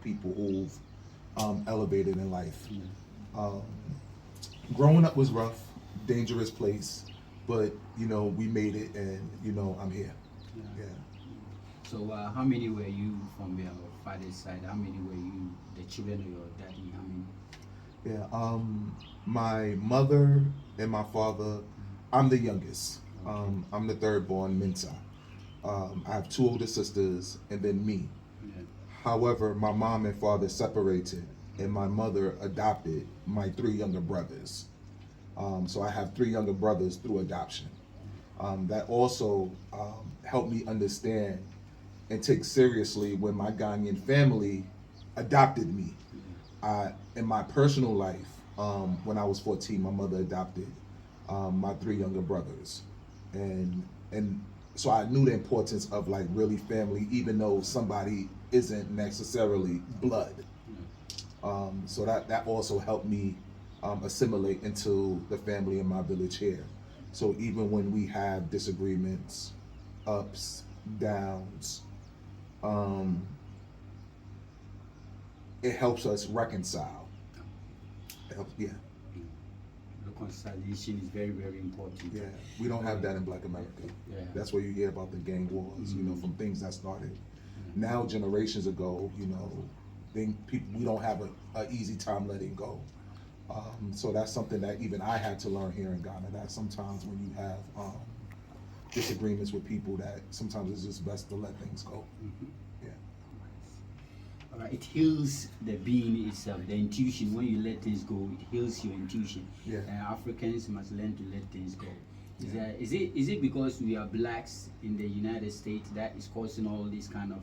people who've elevated in life. Um, Growing up was rough, dangerous place, but we made it, and I'm here. Yeah. Yeah. So, how many were you from your father's side? How many were you, the children of your daddy? How many? Yeah. My mother and my father. I'm the youngest. Okay. I'm the third born Mensa. I have two older sisters, and then me. Yeah. However, my mom and father separated, and my mother adopted my three younger brothers. So I have three younger brothers through adoption. That also helped me understand and take seriously when my Ghanaian family adopted me. In my personal life, when I was 14, my mother adopted my three younger brothers, and so I knew the importance of like really family, even though somebody isn't necessarily blood. So that also helped me assimilate into the family in my village here. So even when we have disagreements, ups, downs, um, it helps us reconcile. It helps, yeah, Reconciliation is very, very important. yeah. We don't have that in Black America. Yeah. That's where you hear about the gang wars, from things that started now generations ago. People, we don't have a easy time letting go. So that's something that even I had to learn here in Ghana. That sometimes when you have disagreements with people, that sometimes it's just best to let things go. Yeah. Alright, it heals the being itself, the intuition. When you let things go, it heals your intuition. Yeah. Africans must learn to let things go. Yeah. Is it because we are blacks in the United States that is causing all this kind of,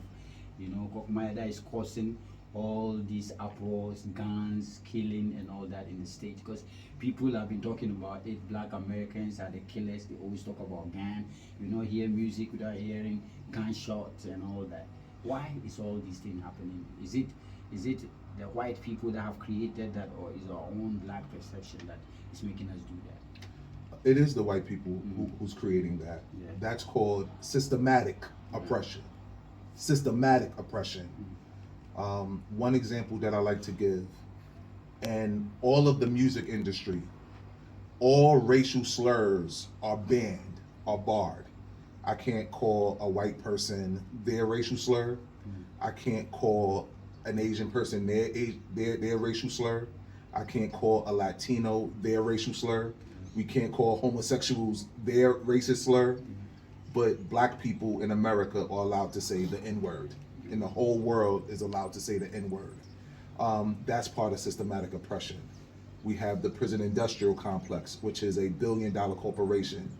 that is causing all these uproars, guns, killing, and all that in the States? Because people have been talking about it. Black Americans are the killers. They always talk about gun. You don't hear music without hearing gunshots and all that. Why is all these things happening? Is it the white people that have created that, or is our own black perception that is making us do that? It is the white people who's creating that. Yeah. That's called systematic oppression. Systematic oppression. One example that I like to give, and all of the music industry, all racial slurs are banned, are barred. I can't call a white person their racial slur. I can't call an Asian person their racial slur. I can't call a Latino their racial slur. We can't call homosexuals their racist slur. But black people in America are allowed to say the N-word. And the whole world is allowed to say the N-word. That's part of systematic oppression. We have the prison industrial complex, which is a billion-dollar corporation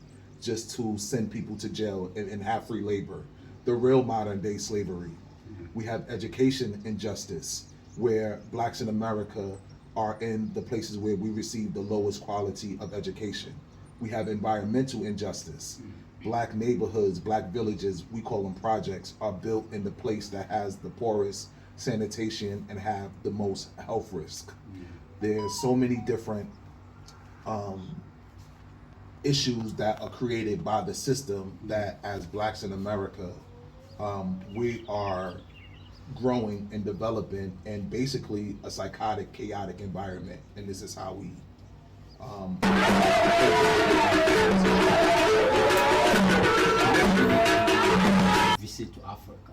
just to send people to jail and have free labor. The real modern day slavery. We have education injustice, where blacks in America are in the places where we receive the lowest quality of education. We have environmental injustice. Black neighborhoods, black villages, we call them projects, are built in the place that has the poorest sanitation and have the most health risk. There's so many different issues that are created by the system that as blacks in America, we are growing and developing in basically a psychotic, chaotic environment. And this is how we Visit to Africa.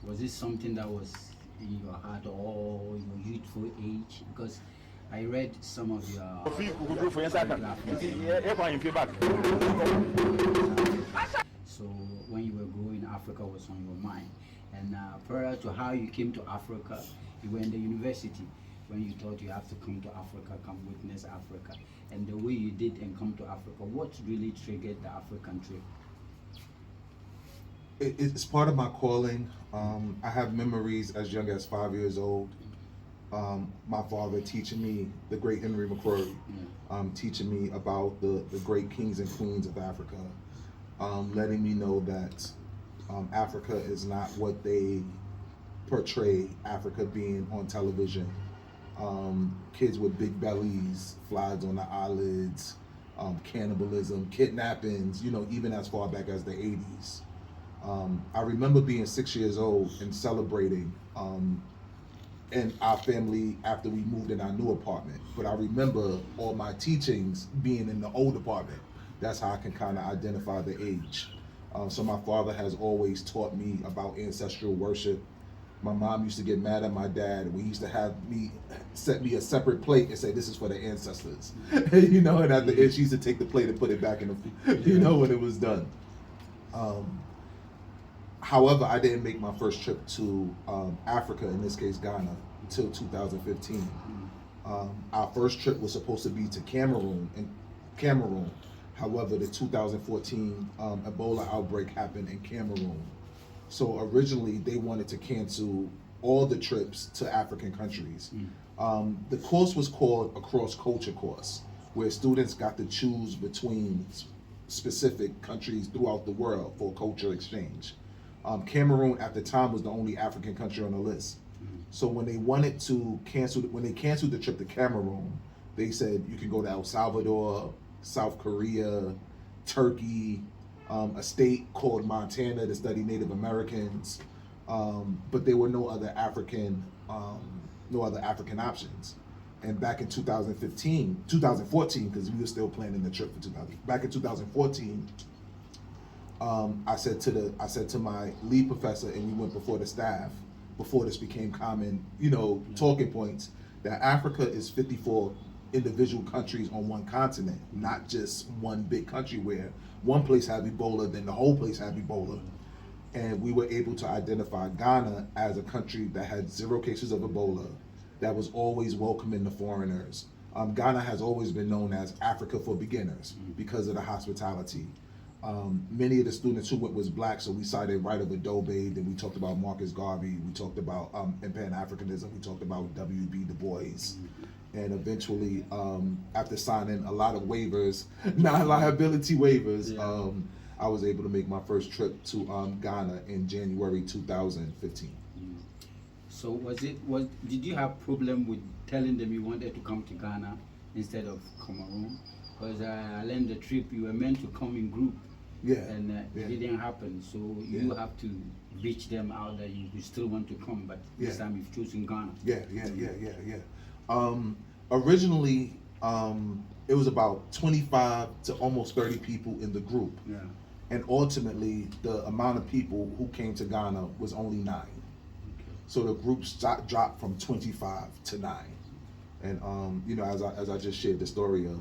Was this something that was in your heart or your youthful age? Because I read some of your so when you were growing, Africa was on your mind. And prior to how you came to Africa, you were in the university when you thought you have to come to Africa, come witness Africa. And the way you did and come to Africa, what really triggered the African trip? It's part of my calling. I have memories as young as 5 years old. My father teaching me, the great Henry McCrorey, teaching me about the great kings and queens of Africa, letting me know that Africa is not what they portray Africa being on television. Kids with big bellies, flies on the eyelids, cannibalism, kidnappings, even as far back as the 80s. I remember being 6 years old and celebrating and our family after we moved in our new apartment. But I remember all my teachings being in the old apartment. That's how I can kind of identify the age. So my father has always taught me about ancestral worship. My mom used to get mad at my dad. We used to have me set me a separate plate and say, "This is for the ancestors," you know. And at the end, she used to take the plate and put it back in the, you know, when it was done. However, I didn't make my first trip to Africa, in this case Ghana, until 2015. Our first trip was supposed to be to Cameroon. However, the 2014 Ebola outbreak happened in Cameroon. So originally they wanted to cancel all the trips to African countries. The course was called a cross-culture course, where students got to choose between specific countries throughout the world for culture exchange. Cameroon at the time was the only African country on the list. So when they canceled the trip to Cameroon, they said you can go to El Salvador, South Korea, Turkey, a state called Montana to study Native Americans, but there were no other African options. And back in 2014, because we were still planning the trip for 2000. Back in 2014, I said to my lead professor, and we went before the staff, before this became common, you know, talking points, that Africa is 54 individual countries on one continent, not just one big country where one place had Ebola, then the whole place had Ebola. And we were able to identify Ghana as a country that had 0 cases of Ebola, that was always welcoming the foreigners. Ghana has always been known as Africa for beginners because of the hospitality. Many of the students who went was black, so we cited Right of Adobe, then we talked about Marcus Garvey, we talked about in Pan-Africanism, we talked about W.B. Du Bois. And eventually, after signing a lot of waivers, non-liability waivers, I was able to make my first trip to Ghana in January 2015. So did you have problem with telling them you wanted to come to Ghana instead of Cameroon? Because I learned the trip you were meant to come in group, and it didn't happen. So you have to reach them out that you still want to come, but this time you've chosen Ghana. Originally, it was about 25 to almost 30 people in the group. And ultimately, the amount of people who came to Ghana was only 9. So the group dropped from 25 to 9. And you know, as I just shared the story of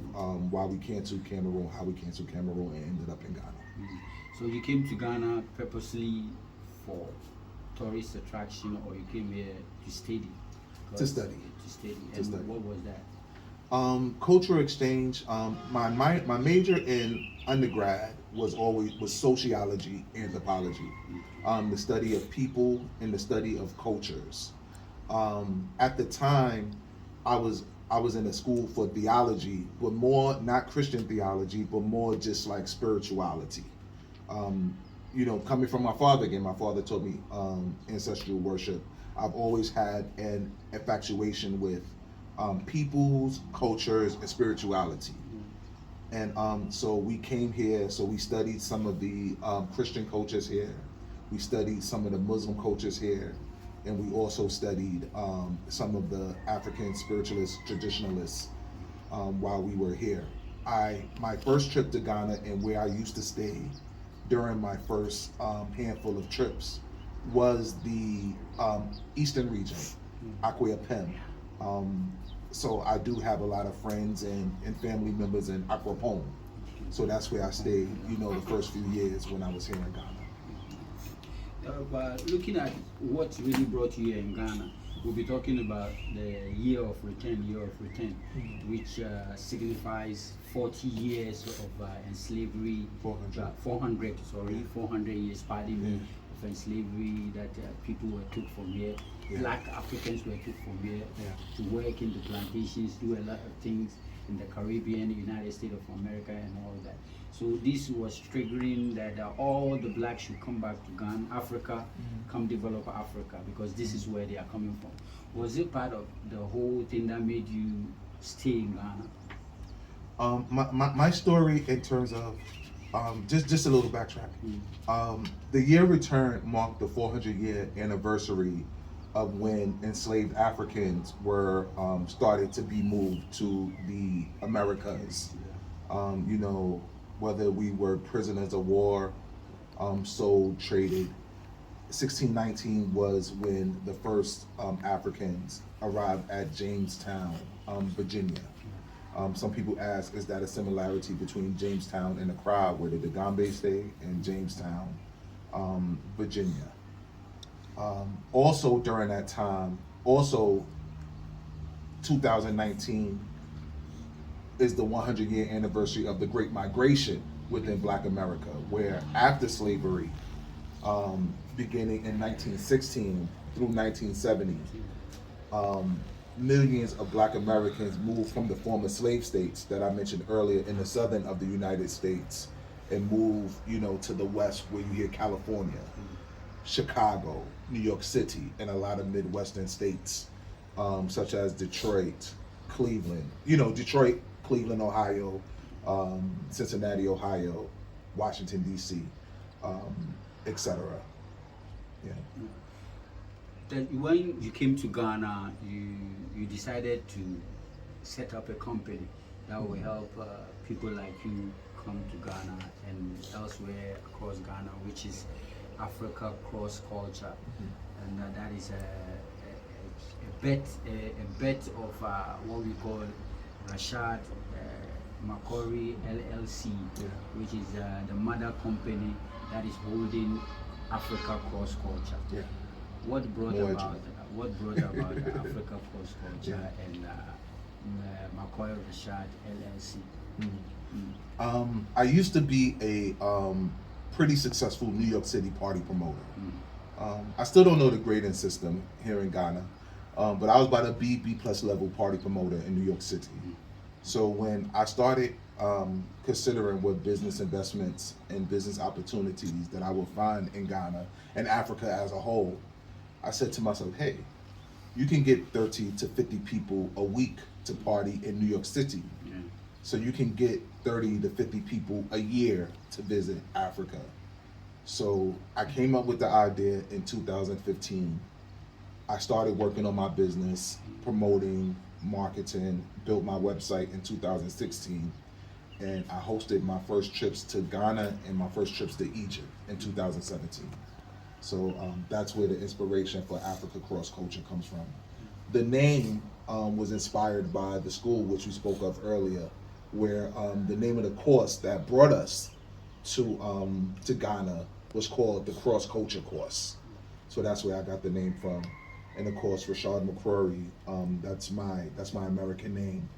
why we canceled Cameroon, how we canceled Cameroon, and ended up in Ghana. So you came to Ghana purposely for tourist attraction, or you came here to study? To study. And what was that? Cultural exchange. My major in undergrad was sociology, anthropology, the study of people and the study of cultures. At the time, I was in a school for theology, but more not Christian theology, but more just like spirituality. You know, coming from my father again, my father taught me ancestral worship. I've always had an infatuation with peoples, cultures, and spirituality. And so we came here, so we studied some of the Christian cultures here. We studied some of the Muslim cultures here. And we also studied some of the African spiritualists, traditionalists while we were here. My first trip to Ghana and where I used to stay during my first handful of trips was the eastern region, Akwa Pem. So I do have a lot of friends and family members in Akwa Pom. So that's where I stayed, you know, the first few years when I was here in Ghana. But looking at what really brought you here in Ghana, we'll be talking about the year of return, which signifies 40 years of slavery, 400 years, pardon me, of slavery that people were took from here. Black Africans were took from here to work in the plantations, do a lot of things in the Caribbean, United States of America, and all that. So this was triggering that all the blacks should come back to Ghana, Africa, come develop Africa, because this is where they are coming from. Was it part of the whole thing that made you stay in Ghana? My story in terms of just a little backtrack. The year return marked the 400-year anniversary of when enslaved Africans were started to be moved to the Americas. You know, whether we were prisoners of war, sold, traded. 1619 was when the first Africans arrived at Jamestown, Virginia. Some people ask, is that a similarity between Jamestown and Accra, where the Dagambe stay, and Jamestown, Virginia? Also during that time, also 2019 is the 100-year anniversary of the Great Migration within Black America, where after slavery, beginning in 1916 through 1970, millions of Black Americans moved from the former slave states that I mentioned earlier in the southern of the United States and moved, you know, to the west where you hear California, Chicago, New York City, and a lot of Midwestern states, such as Detroit, Cleveland, you know, Detroit, Cleveland, Ohio, Cincinnati, Ohio, Washington, D.C., etc. Yeah. That when you came to Ghana, you decided to set up a company that will help people like you come to Ghana and elsewhere across Ghana, which is Africa Cross Culture, and that is a bet of what we call Rashad McCrorey LLC, which is the mother company that is holding Africa Cross Culture. Yeah. What brought about Africa Cross Culture and McCoy Rashad LLC? I used to be a pretty successful New York City party promoter. I still don't know the grading system here in Ghana, but I was about a B plus level party promoter in New York City. So when I started considering what business investments and business opportunities that I would find in Ghana and Africa as a whole, I said to myself, hey, you can get 30 to 50 people a week to party in New York City. So you can get 30 to 50 people a year to visit Africa. So I came up with the idea in 2015. I started working on my business, promoting, marketing, built my website in 2016, and I hosted my first trips to Ghana and my first trips to Egypt in 2017. So that's where the inspiration for Africa Cross Culture comes from. The name was inspired by the school which we spoke of earlier, where the name of the course that brought us to Ghana was called the Cross Culture course. So that's where I got the name from. And of course, Rashad McCrorey, that's my American name,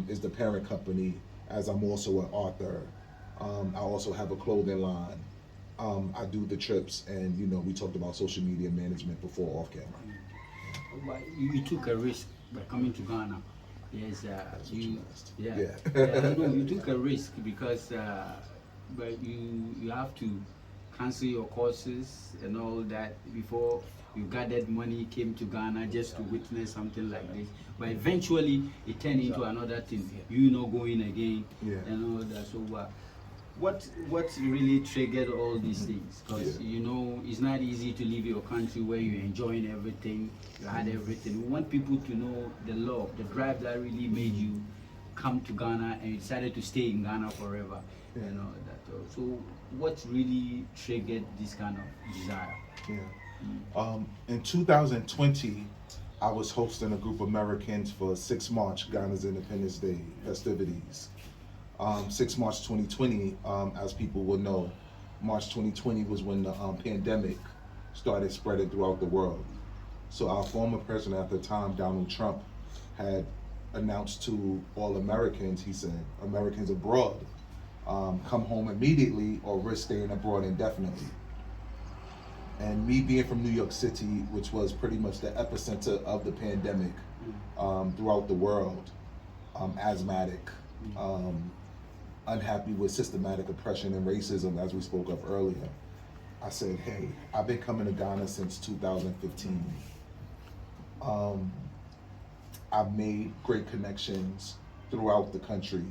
is the parent company, as I'm also an author. I also have a clothing line. I do the trips, and you know, we talked about social media management before off camera. You took a risk by coming to Ghana. Yes, you took a risk because but you have to cancel your courses and all that before you gathered money, came to Ghana just to witness something like this. But eventually it turned into another thing. You not going again and all that. So what really triggered all these things? Because you know it's not easy to leave your country where you're enjoying everything, you had everything. We want people to know the love, the drive that really made you come to Ghana and you decided to stay in Ghana forever. You know that. So what really triggered this kind of desire? In 2020, I was hosting a group of Americans for 6 March, Ghana's Independence Day festivities. 6 March 2020, as people will know, March 2020 was when the pandemic started spreading throughout the world. So our former president at the time, Donald Trump, had announced to all Americans, he said, Americans abroad, come home immediately or risk staying abroad indefinitely. And me being from New York City, which was pretty much the epicenter of the pandemic throughout the world, asthmatic, unhappy with systematic oppression and racism, as we spoke of earlier, I said, hey, I've been coming to Ghana since 2015. I've made great connections throughout the country.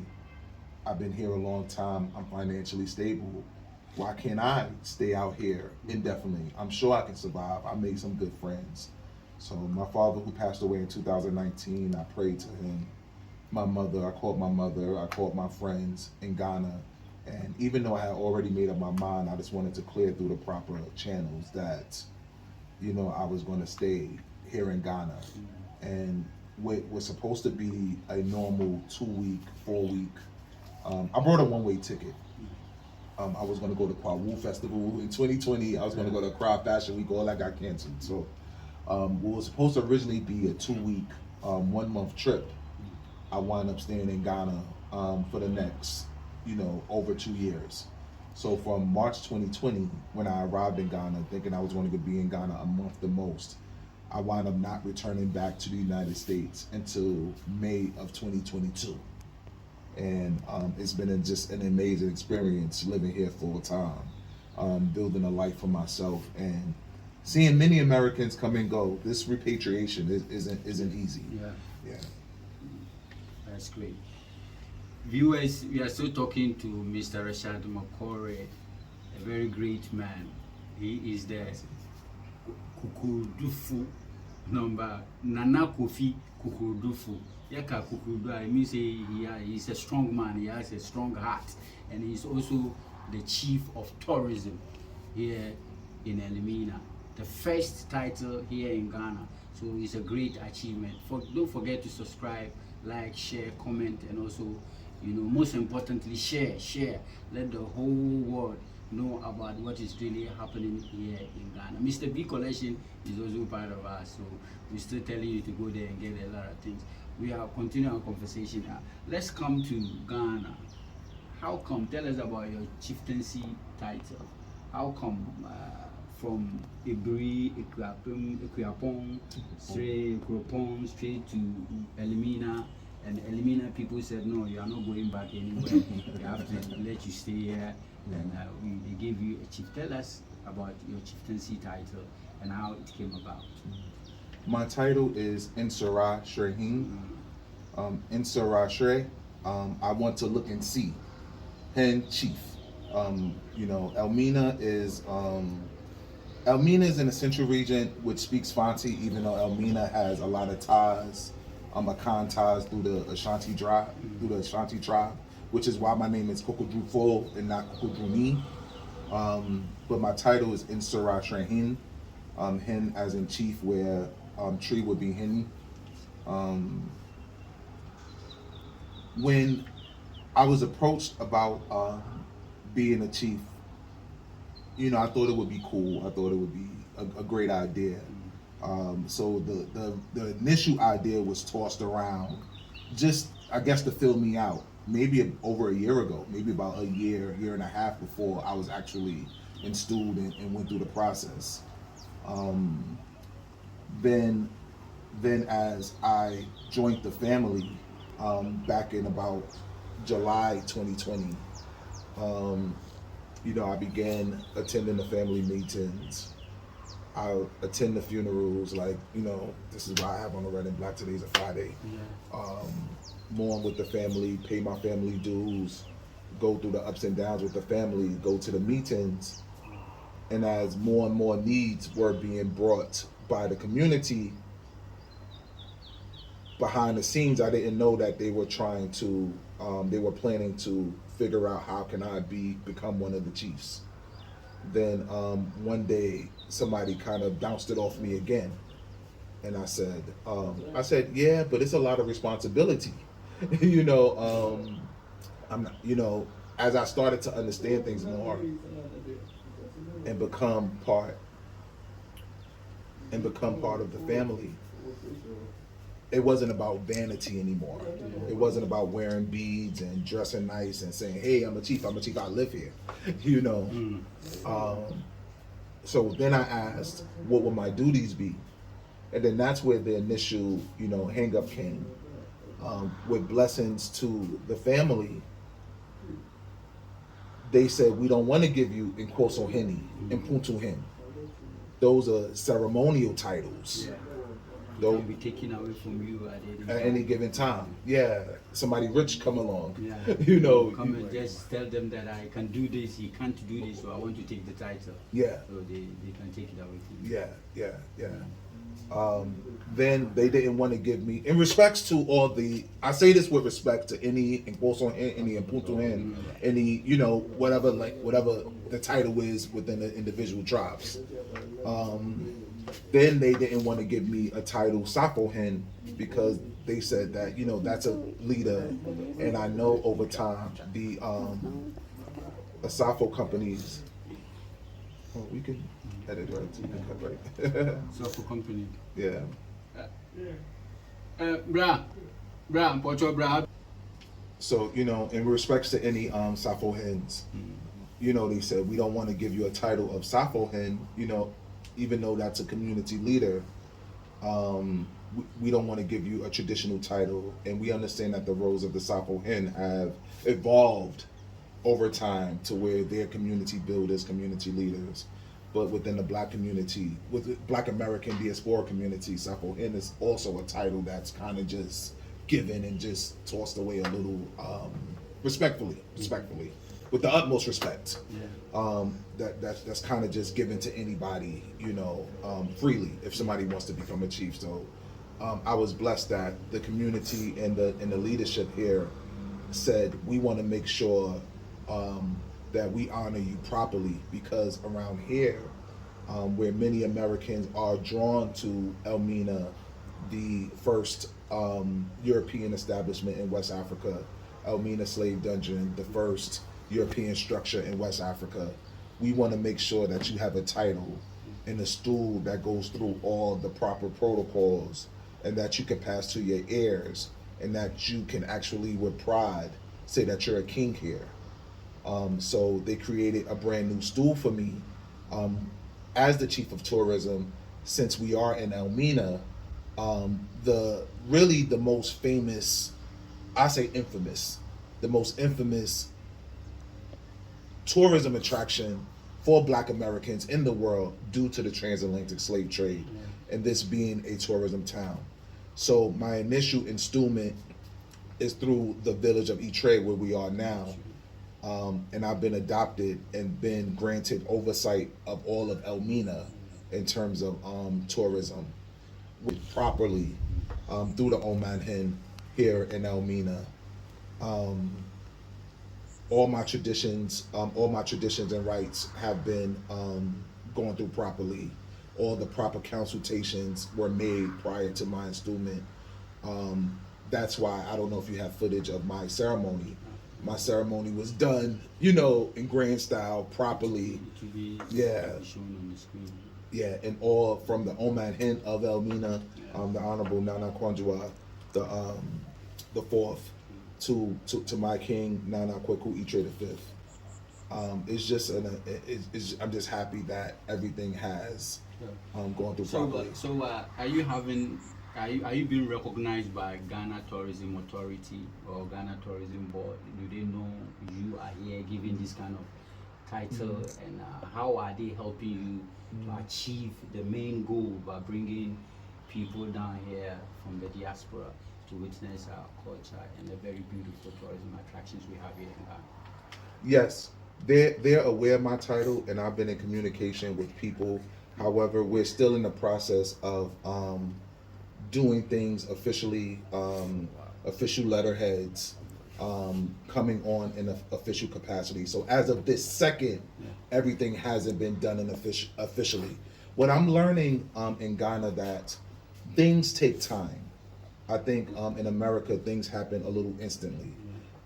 I've been here a long time. I'm financially stable. Why can't I stay out here indefinitely? I'm sure I can survive. I made some good friends. So my father, who passed away in 2019, I prayed to him. My mother, I called my friends in Ghana. And even though I had already made up my mind, I just wanted to clear through the proper channels that, I was going to stay here in Ghana. And what was supposed to be a normal 2-week, 4-week, I brought a one-way ticket. I was going to go to Kwawu Festival in 2020. I was going to go to Accra Fashion Week. All that got canceled. So what was supposed to originally be a 2-week, 1-month trip, I wound up staying in Ghana for the next, over 2 years. So from March 2020, when I arrived in Ghana, thinking I was going to be in Ghana a month the most, I wound up not returning back to the United States until May of 2022. And it's been just an amazing experience living here full time, building a life for myself, and seeing many Americans come and go. This repatriation isn't easy. Yeah. That's great. Viewers, we are still talking to Mr. Rashad McCrorey, a very great man. He is the Kukudufu number Nana Kofi Kukudufu. Yaka Kukudu, I mean, say he's a strong man, he has a strong heart, and he's also the chief of tourism here in Elmina. The first title here in Ghana. So it's a great achievement. Don't forget to subscribe, like, share, comment, and also, most importantly, share. Let the whole world know about what is really happening here in Ghana. Mr. B Collection is also part of us, so we're still telling you to go there and get a lot of things. We are continuing our conversation now. Let's come to Ghana. How come? Tell us about your chieftaincy title. How come from Ibri, Equiapong, straight to Elmina? And Elmina people said, no, you are not going back anywhere. We have to let you stay here. And they gave you a chief. Tell us about your chieftaincy title and how it came about. My title is Insara Shrehin. Insara Shre. I want to look and see. Hen chief. Elmina is in the central region, which speaks Fanti, even though Elmina has a lot of ties, Akan ties through the Ashanti tribe, which is why my name is Kokodrufo and not Kokodrumi. But my title is Insara Shrehin. Hen as in chief, where tree would be hen. When I was approached about being a chief, I thought it would be cool. I thought it would be a great idea. So the initial idea was tossed around, just I guess to fill me out. Maybe over a year ago, maybe about a year and a half before I was actually installed and went through the process. Then as I joined the family back in about July 2020, I began attending the family meetings. I attend the funerals, this is why I have on the red and black. Today's a Friday. Mourn with the family, pay my family dues, go through the ups and downs with the family, go to the meetings. And as more and more needs were being brought by the community, behind the scenes, I didn't know that they were they were planning to figure out how can I become one of the chiefs. Then one day somebody kind of bounced it off me again, and I said, yeah, but it's a lot of responsibility. I'm not, as I started to understand things more and become part of the family, it wasn't about vanity anymore. It wasn't about wearing beads and dressing nice and saying, hey, I'm a chief, I live here. So then I asked, what would my duties be? And then that's where the initial, hang up came. With blessings to the family, they said, we don't want to give you Nkoso Heni and Puntu Hen. Those are ceremonial titles. Yeah. They'll be taken away from you at any given time. Yeah, somebody rich come along. Yeah. Come and just tell them that I can do this, you can't do this, so I want to take the title. Yeah. So they can take it away from you. Yeah. Then they didn't want to give me, in respects to all the, I say this with respect to any, in quotes on any, in punto hand, any, you know, whatever, like, whatever the title is within the individual tribes. Then they didn't want to give me a title Sappho Hen because they said that, you know, that's a leader. And I know over time, the Sappho companies, oh, we can edit right, we can cut right. Sappho company. Yeah. Bra. So, you know, in respects to any Sappho hens, you know, they said we don't want to give you a title of Sappho hen, you know, even though that's a community leader. We don't want to give you a traditional title, and we understand that the roles of the Sappho hen have evolved over time to where they're community builders, community leaders. But within the Black community, with the Black American diaspora community, Sappho hen is also a title that's kind of just given and just tossed away a little respectfully, with the utmost respect. Yeah. That's kind of just given to anybody, you know, freely if somebody wants to become a chief. So I was blessed that the community and the leadership here said we want to make sure that we honor you properly, because around here, where many Americans are drawn to Elmina, the first European establishment in West Africa, Elmina Slave Dungeon, the first European structure in West Africa, we want to make sure that you have a title and a stool that goes through all the proper protocols, and that you can pass to your heirs, and that you can actually with pride say that you're a king here. So they created a brand new stool for me as the chief of tourism. Since we are in Elmina, the most famous, I say infamous, the most infamous tourism attraction for Black Americans in the world due to the transatlantic slave trade, and this being a tourism town. So my initial installment is through the village of Ytre, where we are now. And I've been adopted and been granted oversight of all of Elmina in terms of tourism properly through the Oman Hen here in Elmina. All my traditions and rights have been gone through properly. All the proper consultations were made prior to my installment. That's why I don't know if you have footage of my ceremony. My ceremony was done, you know, in grand style, properly. To be shown on the screen. Yeah, and all from the Oman Hen of Elmina, the Honorable Nana Kwanjua, the fourth, to my king Nana Kweku Itre the fifth. It's just I'm just happy that everything has gone through properly. So are you being recognized by Ghana Tourism Authority or Ghana Tourism Board? Do they know you are here giving this kind of title, and how are they helping you to achieve the main goal by bringing people down here from the diaspora to witness our culture and the very beautiful tourism attractions we have here in Ghana? Yes, they're aware of my title, and I've been in communication with people. However, we're still in the process of doing things officially, official letterheads, coming on in an official capacity. So as of this second, everything hasn't been done in officially. What I'm learning in Ghana, that things take time. I think in America things happen a little instantly.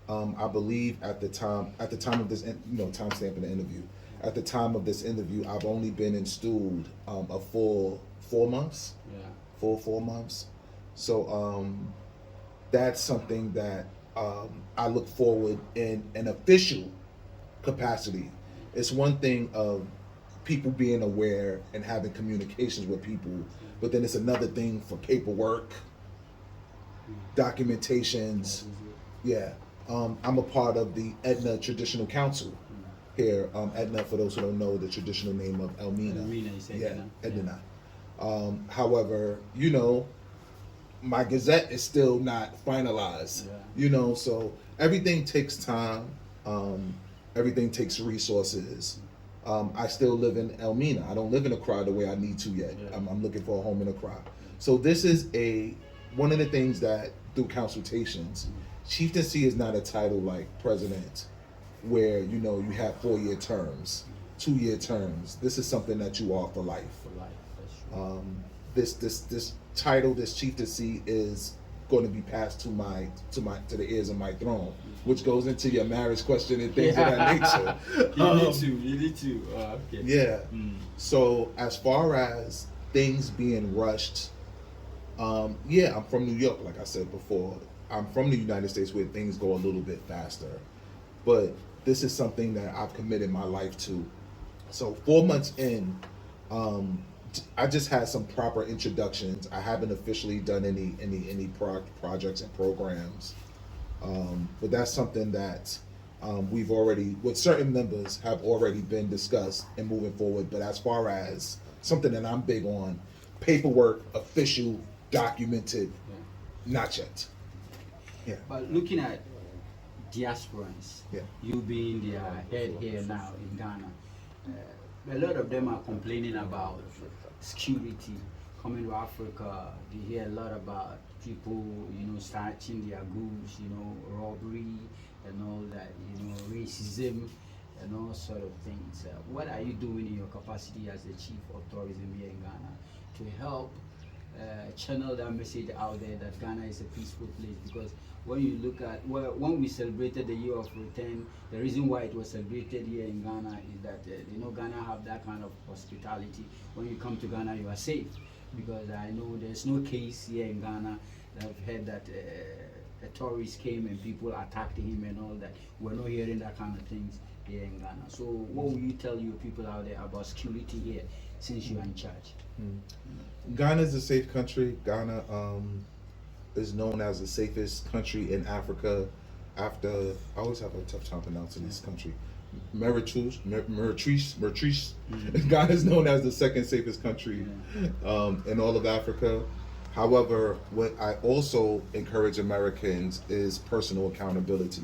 I believe at the time of this, timestamp in the interview. At the time of this interview, I've only been installed a full 4 months. Yeah. Full 4 months. So that's something that I look forward in an official capacity. It's one thing of people being aware and having communications with people, but then it's another thing for paperwork, documentations. Yeah. I'm a part of the Edina Traditional Council here. Edina, for those who don't know, the traditional name of Elmina. Elmina, you say Edina. However, my Gazette is still not finalized. So everything takes time. Everything takes resources. I still live in Elmina. I don't live in Accra the way I need to yet. Yeah. I'm looking for a home in Accra. So this is one of the things that through consultations, chieftaincy is not a title like president, where you have 4-year terms, 2-year terms. This is something that you are for life. For life, that's true. This title, this chieftaincy, is going to be passed to the heirs of my throne, which goes into your marriage question and things of that nature. You need to. Okay. Yeah. So as far as things being rushed, yeah, I'm from New York, like I said before. I'm from the United States where things go a little bit faster, but this is something that I've committed my life to. So 4 months in, I just had some proper introductions. I haven't officially done any projects and programs, but that's something that we've already, with certain members, have already been discussed and moving forward. But as far as something that I'm big on, paperwork, official, documented, not yet. Yeah. But looking at diasporans, Yeah. you being their head here now in Ghana, a lot of them are complaining about security coming to Africa. They hear a lot about people, snatching their goods, robbery and all that, racism and all sort of things. What are you doing in your capacity as the chief of tourism here in Ghana to help channel that message out there that Ghana is a peaceful place? Because when you look at, when we celebrated the year of return, the reason why it was celebrated here in Ghana is that Ghana have that kind of hospitality. When you come to Ghana, you are safe, because I know there's no case here in Ghana that I've heard that a tourist came and people attacked him and all that. We're not hearing that kind of things here in Ghana. So what will you tell your people out there about security here since you are in charge? Ghana is a safe country. Ghana is known as the safest country in Africa. After, I always have a tough time pronouncing this country. Mauritius. Ghana is known as the second safest country in all of Africa. However, what I also encourage Americans is personal accountability.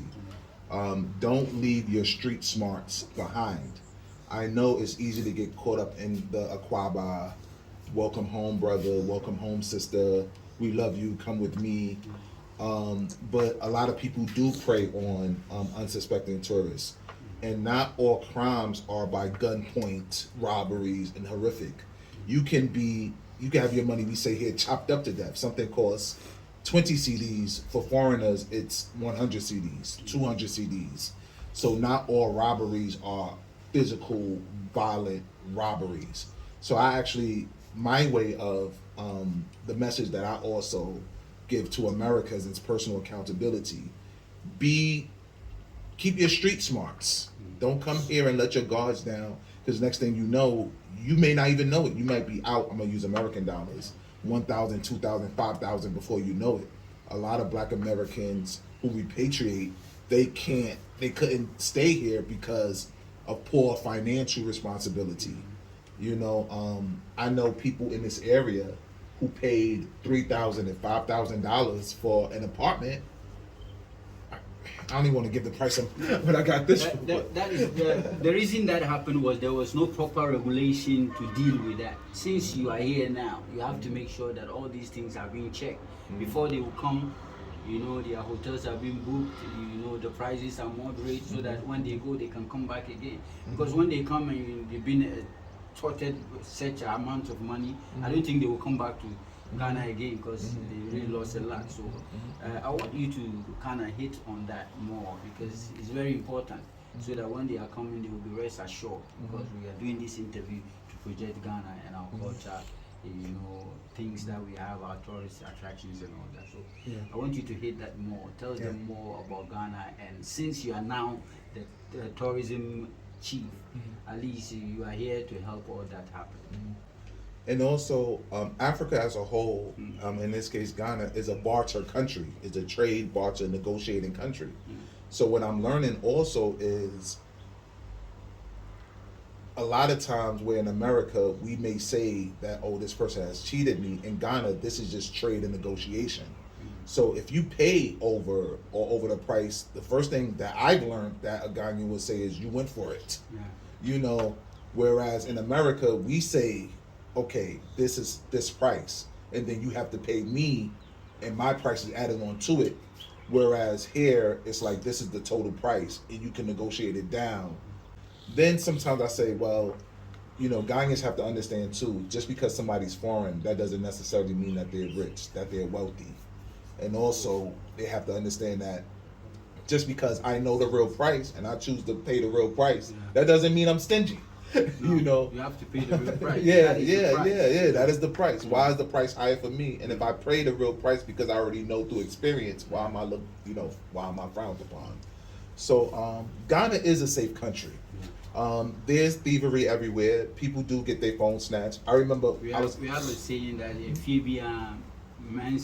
Don't leave your street smarts behind. I know it's easy to get caught up in the Aquaba, welcome home brother, welcome home sister, we love you, come with me. But a lot of people do prey on unsuspecting tourists. And not all crimes are by gunpoint robberies and horrific. You can have your money, we say here, chopped up to death. Something costs 20 CDs. For foreigners, it's 100 CDs, 200 CDs. So not all robberies are physical, violent robberies. So my way of the message that I also give to Americans is personal accountability. Keep your street smarts. Don't come here and let your guards down, because next thing you know, you may not even know it. You might be out, I'm gonna use American dollars, 1,000, 2,000, 5,000 before you know it. A lot of Black Americans who repatriate, they couldn't stay here because of poor financial responsibility. I know people in this area who paid $3,000 and $5,000 for an apartment. I don't even want to give the price but I got this. That is the reason that happened was there was no proper regulation to deal with that. Since you are here now, you have to make sure that all these things are being checked before they will come. Their hotels are being booked. The prices are moderate so that when they go, they can come back again. Because when they come and they've been sorted such an amount of money, I don't think they will come back to Ghana again, because they really lost a lot. So I want you to kind of hit on that more, because it's very important, so that when they are coming, they will be rest assured, because we are doing this interview to project Ghana and our culture, things that we have, our tourist attractions and all that. So I want you to hit that more. Tell them more about Ghana, and since you are now the tourism chief, at least you are here to help all that happen. And also, Africa as a whole, in this case Ghana, is a barter country. It's a trade, barter, negotiating country. So what I'm learning also is, a lot of times where in America, we may say that, oh, this person has cheated me. In Ghana, this is just trade and negotiation. So if you pay over the price, the first thing that I've learned that a Ghanaian will say is, you went for it. Whereas in America, we say, okay, this is this price, and then you have to pay me, and my price is added on to it. Whereas here, it's like this is the total price, and you can negotiate it down. Then sometimes I say, well, you know, Ghanaians have to understand too, just because somebody's foreign, that doesn't necessarily mean that they're rich, that they're wealthy. And also, they have to understand that just because I know the real price and I choose to pay the real price, that doesn't mean I'm stingy. You know, you have to pay the real price. yeah, that is the price. Why is the price higher for me? And if I pay the real price because I already know through experience, why am I frowned upon? So Ghana is a safe country. There's thievery everywhere. People do get their phone snatched. I remember we have a saying that if you be a man,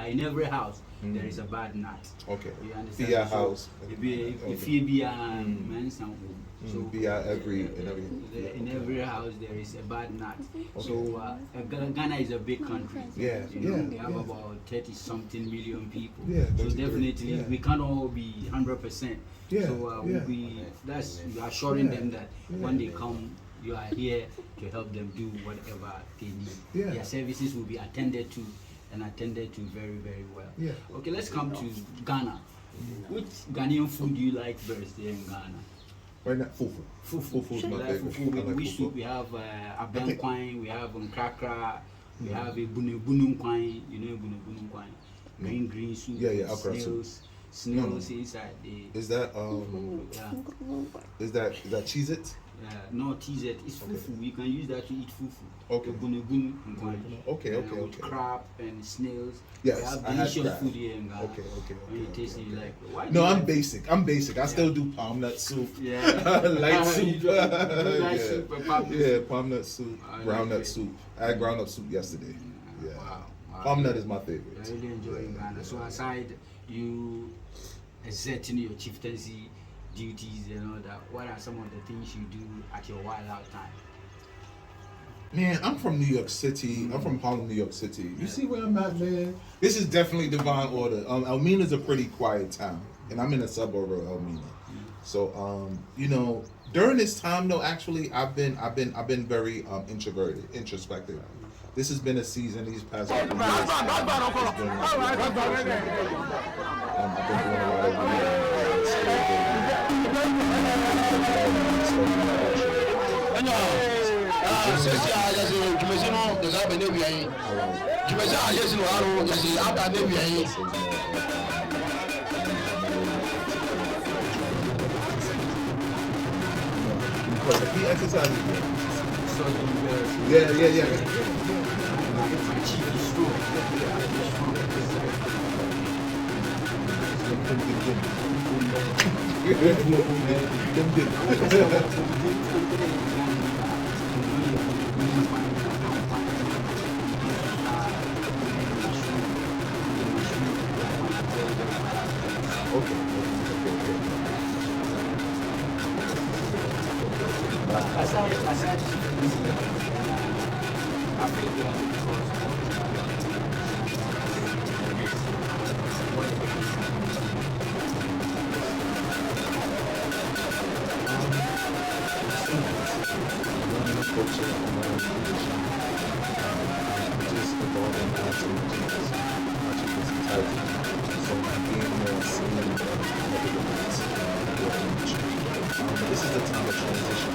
in every house there is a bad nut. Okay. You understand? Be a house. If you be a man, so be a in every house there is a bad nut. Okay. So Ghana is a big country. Yeah. We have about 30-something million people. Yeah. So definitely we can't all be 100%. Yeah. So we are assuring them that when they come, you are here to help them do whatever they need. Yeah. Their services will be attended to very, very well. Yeah. Okay, let's come to Ghana. Which Ghanaian food do you like best there in Ghana? Right now, fufu. Fufu is my favorite. We have abankwine, we have nkrakra, we have a bunum kwine. You know bunum kwine? Green soup. Yeah, Snails inside the. Is that Is that Cheez-It? No, TZ. It's fufu. You can use that to eat fufu. Okay. Okay. Crab and snails. Yes, we have I had delicious crab. food here in Ghana. Okay. When you taste it, you like. Why No, I'm like basic. I still do palm nut soup. Yeah. Light soup. You don't like soup and palm nut soup? Palm nut soup, groundnut soup. I had groundnut soup yesterday. Yeah. Wow. Palm nut is my favorite. I really enjoy Ghana. So aside you exerting your chieftaincy duties and all that, what are some of the things you do at your wild out time? Man, I'm from New York City. I'm from Harlem, New York City. You see where I'm at, man? This is definitely divine order. Elmina's a pretty quiet town, and I'm in a suburb of Elmina. So, you know, during this time though, actually, I've been very introverted, introspective. This has been a season these past couple years. I've been doing a lot of he exercises. Yeah. This is the time of transition.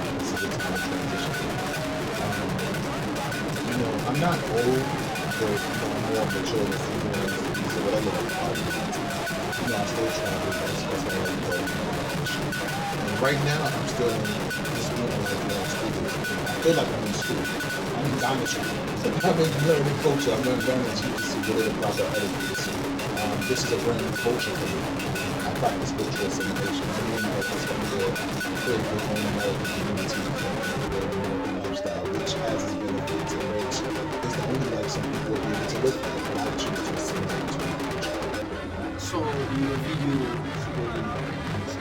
You know, I'm not old, but I'm more mature than so whatever the party is. You know, I still travel. That's why I like and right now, I'm still in school. I feel like I'm in school. I'm in Ghana school. I'm learning culture. I'm learning GPC, what are the proper etiquette. This is a brand new culture for me. I practice cultural assimilation. I mean, it's from the critical home American community, the lifestyle, which has its benefits and which is the only life some people will be able to live with, but I choose to assimilate to the culture. So in your video,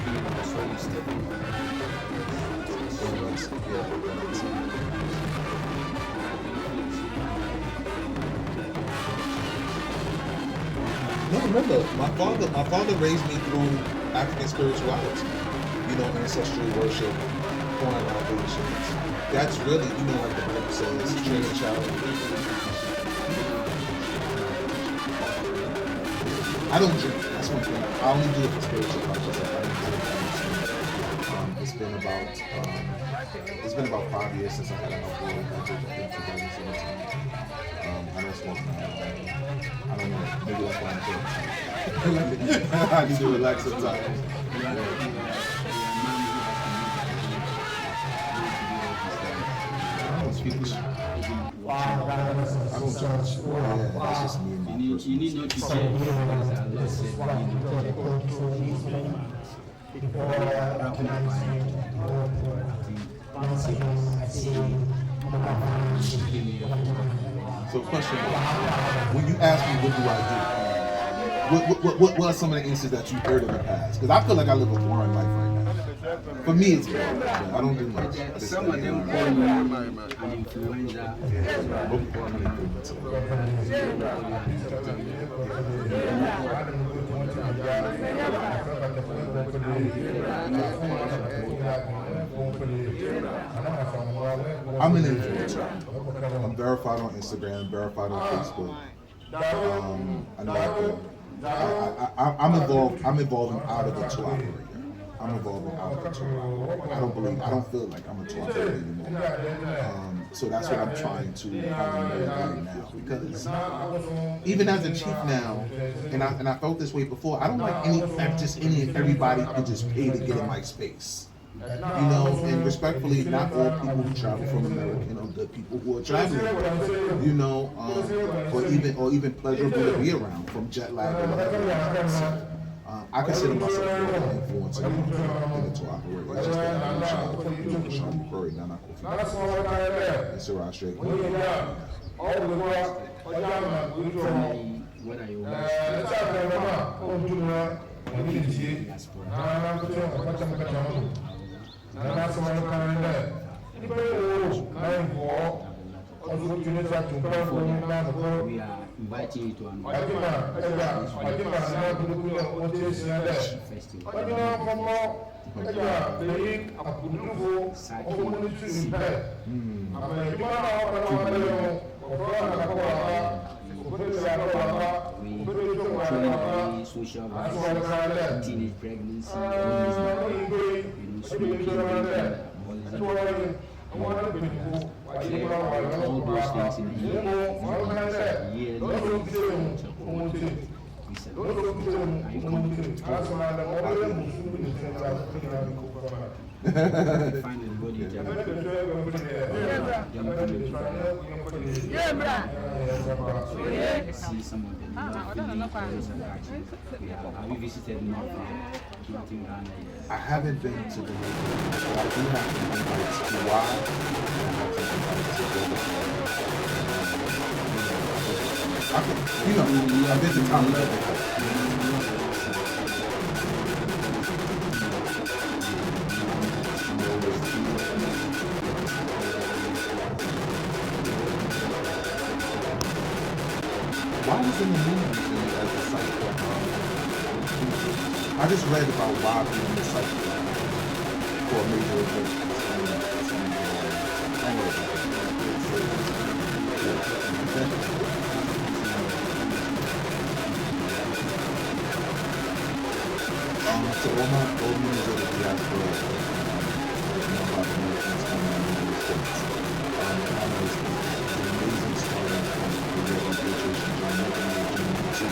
I saw you stepping. No, remember, my father raised me through African spirituality. ancestral worship, pouring libations. That's really, like the Bible says, train a child. I don't drink. That's one thing. I only do it for spiritual purposes. It's been about 5 years since I had an alcohol. I did for brothers at the time. I don't smoke now. I don't know. Maybe that's why I'm good. I need to relax sometimes. I don't judge. Yeah, that's just me and my You need not to judge, because Allah said you need So question is, when you ask me what do I do, what are some of the answers that you've heard in the past? Because I feel like I live a boring life right now. For me, it's boring. I don't do much. Some of them call you an influencer. I'm an influencer. I'm verified on Instagram, verified on Facebook. I know I'm involved in out of a tour operator. I'm involved in out of a tour. I don't feel like I'm a tour operator anymore. So that's what I'm trying to right now, because even as a chief now, and I felt this way before, I don't like any and everybody can just pay to get in my space. And respectfully, not all people who travel from America are good people who are traveling, or even pleasurable to be around from jet lag or whatever. I consider myself an influencer in the tour operator. It's just that I'm Rashad McCrorey, now not Kofi. It's a Rashad McCrorey. What are your we are inviting you to an social violence, teenage pregnancy, smoking, all those things in a year. Finally, what do you tell see some of them. Have you visited North Ghana? I haven't been to the Dominican, but I do have to invite to why. I've been to Tommy. Why was in the movie as a site for I just read about why being the site for a major event. So all my old music of the diaspora, about Americans coming out of the United States. It's an amazing story of the relocation journey and the journey to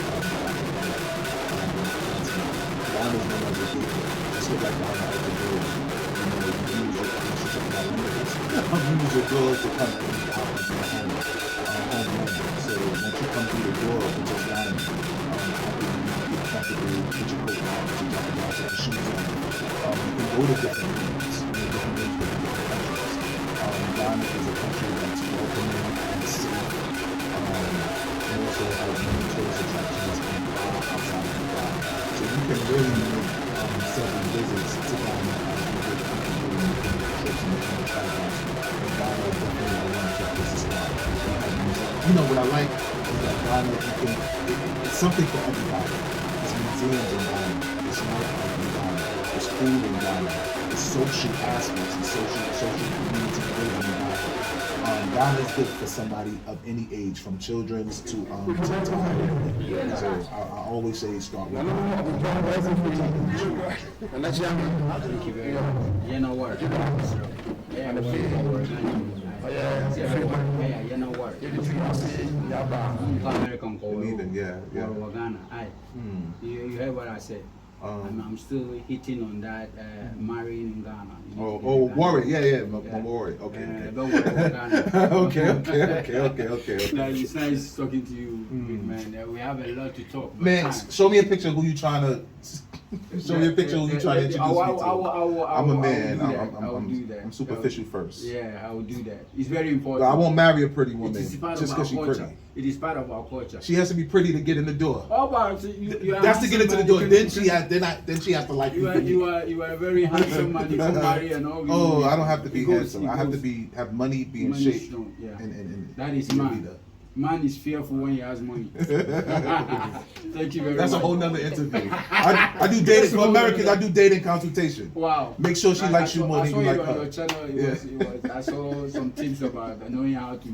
Ghana is no longer here. Just look like Ghana has been doing. Use your doors to come from out of your homeland. So once you come through the door into Ghana, get comfortable, put your coat on, put your shoes on. You can go to different rooms, different rooms for different countries. Ghana is a country that's welcoming and safe. And also has many tourist attractions outside of Ghana. So you can really make several visits to Ghana as you get comfortable and trips and different travels. And Ghana is definitely one of the places where what I like is that Ghana, it's something for everybody. There's museums in Ghana. It's not like in Ghana. There's food in Ghana, the social aspects, the social community building in Ghana. Ghana is good for somebody of any age, from children to higher. So I always say start with Thank you very much. You know what? Yeah, you know what? American Ghana. You heard what I said? I'm still hitting on that marrying in Ghana. Worry, my worry. Okay. Don't worry about Ghana. Okay. It's nice talking to you, big man. We have a lot to talk. Man, show me a picture of who you trying to. Show me a picture of who you trying to introduce me to. I'm a man. I'm superficial first. Yeah, I will do that. It's very important. But I won't marry a pretty woman just because she's pretty. It is part of our culture. She has to be pretty to get in the door. But that's to get into the door. Then she has to like you. You are a very handsome man. You can marry and all. Oh, I don't have to be handsome. I have to have money, be in shape. Strong, yeah. And that is man. Man is fearful when he has money. Thank you very much. That's a whole nother interview. I do dating for Americans. I do dating consultation. Wow. Make sure she likes you more than you like her. On your channel, I saw some tips about knowing how to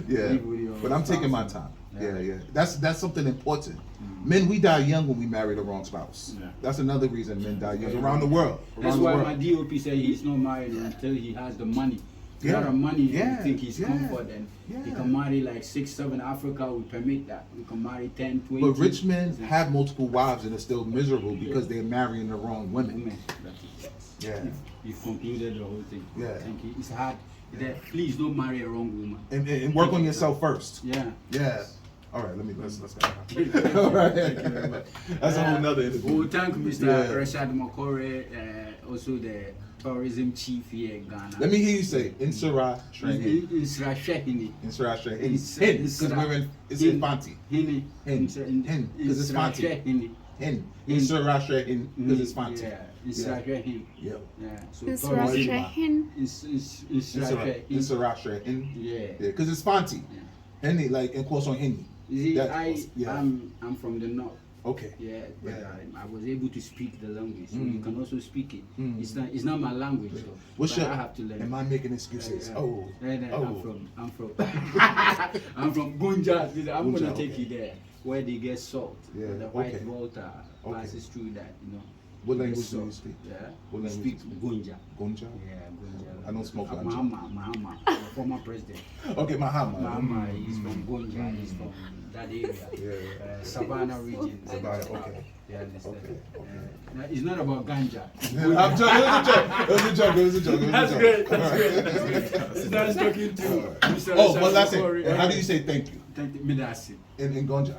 live with your but I'm taking my time. Yeah. That's something important. Men, we die young when we marry the wrong spouse. That's another reason men die young around the world. That's why my DOP said he's not married until he has the money. A lot of money, you think he's comfort, and he can marry like 6, 7. Africa will permit that. We can marry 10, 20. But rich men have multiple wives and are still miserable because they're marrying the wrong women. You've concluded the whole thing. Thank you. It's hard. Please don't marry a wrong woman. And work on yourself first. Yeah. All right, let's go. All right. Thank you very much. That's a whole nother interview. We'll thank Mr. Rashad McCrorey, also the tourism chief here in Ghana. Let me hear you say Insura Shahini. Insura Shahini. Insura Shahini. Because it's Infanti. Hin. Because it's Fanti. Hin. Insura Shahini. Because it's Fanti. Insura Shahini. So Insura Shahini. Insura Shahini. Yeah. Because it's Fanti. Henny, like in course on Henny. I'm from the north. Okay. I was able to speak the language, so you can also speak it. It's not my language, so I have to learn. Am I making excuses? I'm from I'm from Gunja. I'm gonna take you there, where they get salt. The white water passes through that, What language do you speak? What language? Speak Gunja. Gunja? Yeah, Gunja. I don't smoke ganja. Mahama, former president. Okay, Mahama. Mahama, he's from Gunja. He's from that area. Savannah region. Okay. Yeah, understand. Okay. It's not about ganja. I'm joking. It was a joke. That's great. It's nice talking to Mr. One last thing. How do you say thank you? Thank you. Midasi. In Gonja?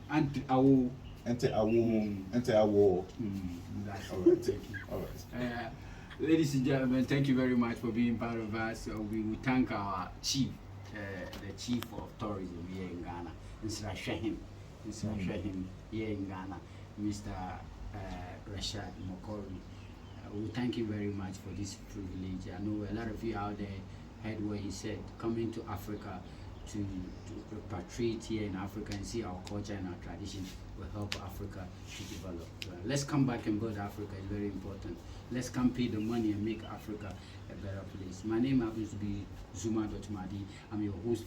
Ante awo. Ante awo. That's all right. Thank you. All right. Ladies and gentlemen, thank you very much for being part of us. We will thank our chief, the chief of tourism here in Ghana, Mr. Shahim here in Ghana, Mr. Rashad McCrorey. We thank you very much for this privilege. I know a lot of you out there heard what he said, coming to Africa to repatriate here in Africa and see our culture and our tradition will help Africa to develop. Let's come back and build Africa. It's very important. Let's come pay the money and make Africa a better place. My name happens to be Zuma Dotmadi. I'm your host